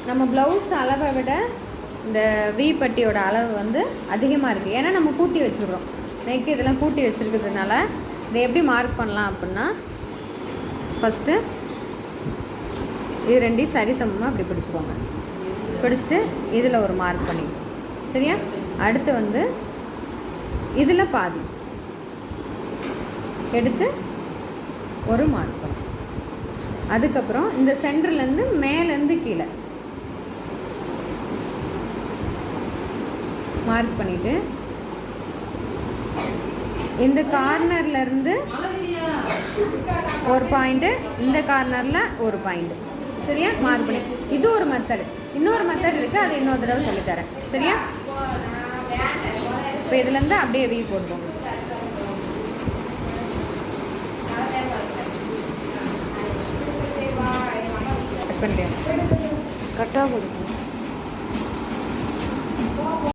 நம்ம ப்ளவுஸ் அளவை விட இந்த வி பட்டியோட அளவு வந்து அதிகமாக இருக்குது. ஏன்னா நம்ம கூட்டி வச்சுருக்குறோம், நெக்கு இதெல்லாம் கூட்டி வச்சுருக்கிறதுனால இதை எப்படி மார்க் பண்ணலாம் அப்படின்னா, ஃபஸ்ட்டு இது ரெண்டையும் சரிசமமாக அப்படி பிடிச்சிக்கோங்க. பிடிச்சிட்டு இதில் ஒரு மார்க் பண்ணி, சரியா? அடுத்து வந்து இதில் பாதி எடுத்து ஒரு மார்க் பண்ணி, அதுக்கப்புறம் இந்த சென்டர்லேருந்து மேலேருந்து கீழே மார்க் பண்ணிவிட்டு இந்த கார்னர்லேருந்து ஒரு பாயிண்ட்டு, இந்த கார்னரில் ஒரு பாயிண்ட்டு, சரியா? மார்க் பண்ணி. இது ஒரு மெத்தடு. இன்னொரு மெத்தட் இருக்குது, அதை இன்னொரு தடவை சொல்லித்தரேன், சரியா? இப்போ இதுலேருந்து அப்படியே வீ போடுவோம். கட் பண்ணிட்டேன், கட்டாக கொடுக்கும்.